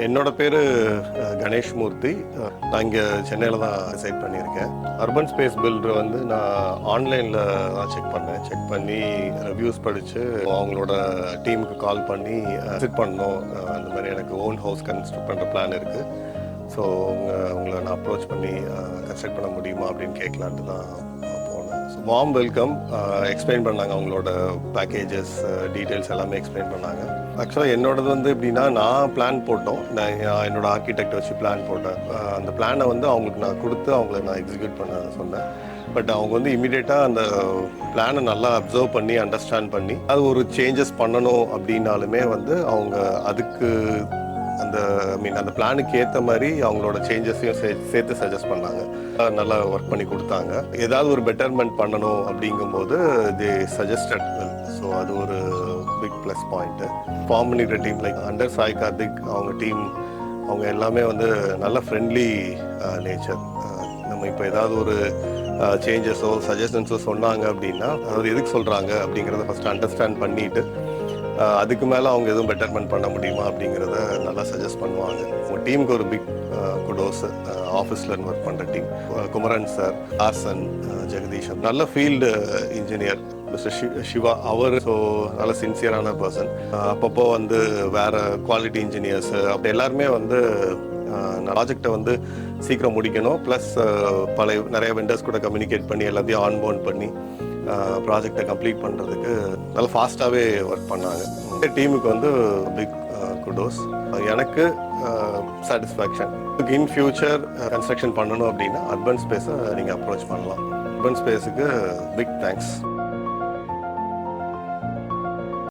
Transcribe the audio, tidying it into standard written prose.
என்னோட பேர் கணேஷ் மூர்த்தி. நான் இங்கே சென்னையில் தான் டிசைட் பண்ணியிருக்கேன். அர்பன் ஸ்பேஸ் பில்டர் வந்து நான் ஆன்லைனில் தான் செக் பண்ணி ரிவ்யூஸ் படித்து அவங்களோட டீமுக்கு கால் பண்ணி விசிட் பண்ணோம். அந்த மாதிரி எனக்கு ஓன் ஹவுஸ் கன்ஸ்ட்ரக்ட் பண்ணுற பிளான் இருக்குது. ஸோ உங்களை நான் அப்ரோச் பண்ணி கன்ஸ்ட்ரக்ட் பண்ண முடியுமா அப்படின்னு கேட்கலான்ட்டு தான் போனேன். So warm welcome. எக்ஸ்பிளைன் பண்ணாங்க அவங்களோட பேக்கேஜஸ் டீட்டெயில்ஸ் எல்லாமே எக்ஸ்பிளைன் பண்ணாங்க. ஆக்சுவலாக என்னோடது வந்து எப்படின்னா, நான் பிளான் போட்டோம். நான் என்னோட ஆர்கிடெக்ட் வச்சு பிளான் போட்டேன். அந்த பிளானை வந்து அவங்களுக்கு நான் கொடுத்து அவங்கள நான் எக்ஸிக்யூட் பண்ண சொன்னேன். பட் அவங்க வந்து இமீடியட்டாக அந்த பிளானை நல்லா அப்சர்வ் பண்ணி அண்டர்ஸ்டாண்ட் பண்ணி அது ஒரு சேஞ்சஸ் பண்ணணும் அப்படின்னாலுமே வந்து அவங்க அதுக்கு அந்த பிளானுக்கு ஏற்ற மாதிரி அவங்களோட சேஞ்சஸையும் சேர்த்து சஜஸ்ட் பண்ணாங்க. நல்லா ஒர்க் பண்ணி கொடுத்தாங்க. ஏதாவது ஒரு பெட்டர்மெண்ட் பண்ணணும் அப்படிங்கும்போது தே சஜஸ்டட் வெல். ஸோ அது ஒரு பிக் ப்ளஸ் பாயிண்ட்டு. ஃபார்ம் பண்ணிக்கிற team like under Sai Karthik அவங்க டீம் அவங்க எல்லாமே வந்து நல்ல ஃப்ரெண்ட்லி நேச்சர். நம்ம இப்போ ஏதாவது ஒரு சேஞ்சஸோ சஜஷன்ஸோ சொன்னாங்க அப்படின்னா அதாவது எதுக்கு சொல்கிறாங்க அப்படிங்கிறத ஃபஸ்ட்டு அண்டர்ஸ்டாண்ட் பண்ணிவிட்டு அதுக்கு மேலே அவங்க எதுவும் பெட்டர்மெண்ட் பண்ண முடியுமா அப்படிங்கிறத நல்லா சஜஸ்ட் பண்ணுவாங்க. உங்கள் டீமுக்கு ஒரு பிக் குடோஸ். ஆஃபீஸில் ஒர்க் பண்ணுற டீம் குமரன் சார், ஆர்சன், ஜெகதீஷன், நல்ல ஃபீல்டு இன்ஜினியர் மிஸ்டர் சிவா அவர். ஸோ நல்ல சின்சியரான பர்சன். அப்பப்போ வந்து வேறு குவாலிட்டி இன்ஜினியர்ஸு அப்படி எல்லாருமே வந்து ப்ராஜெக்டை வந்து சீக்கிரம் முடிக்கணும். ப்ளஸ் நிறைய வெண்டர்ஸ் கூட கம்யூனிகேட் பண்ணி எல்லாத்தையும் ஆன்போர்ட் பண்ணி ப்ராஜெக்டை கம்ப்ளீட் பண்ணுறதுக்கு நல்லா ஃபாஸ்ட்டாகவே ஒர்க் பண்ணாங்க. டீமுக்கு வந்து பிக் குடோஸ். எனக்கு சாட்டிஸ்ஃபேக்ஷன். இன் ஃபியூச்சர் கன்ஸ்ட்ரக்ஷன் பண்ணணும் அப்படின்னா அர்பன் ஸ்பேஸை நீங்கள் அப்ரோச் பண்ணலாம். அர்பன் ஸ்பேஸுக்கு பிக் தேங்க்ஸ்.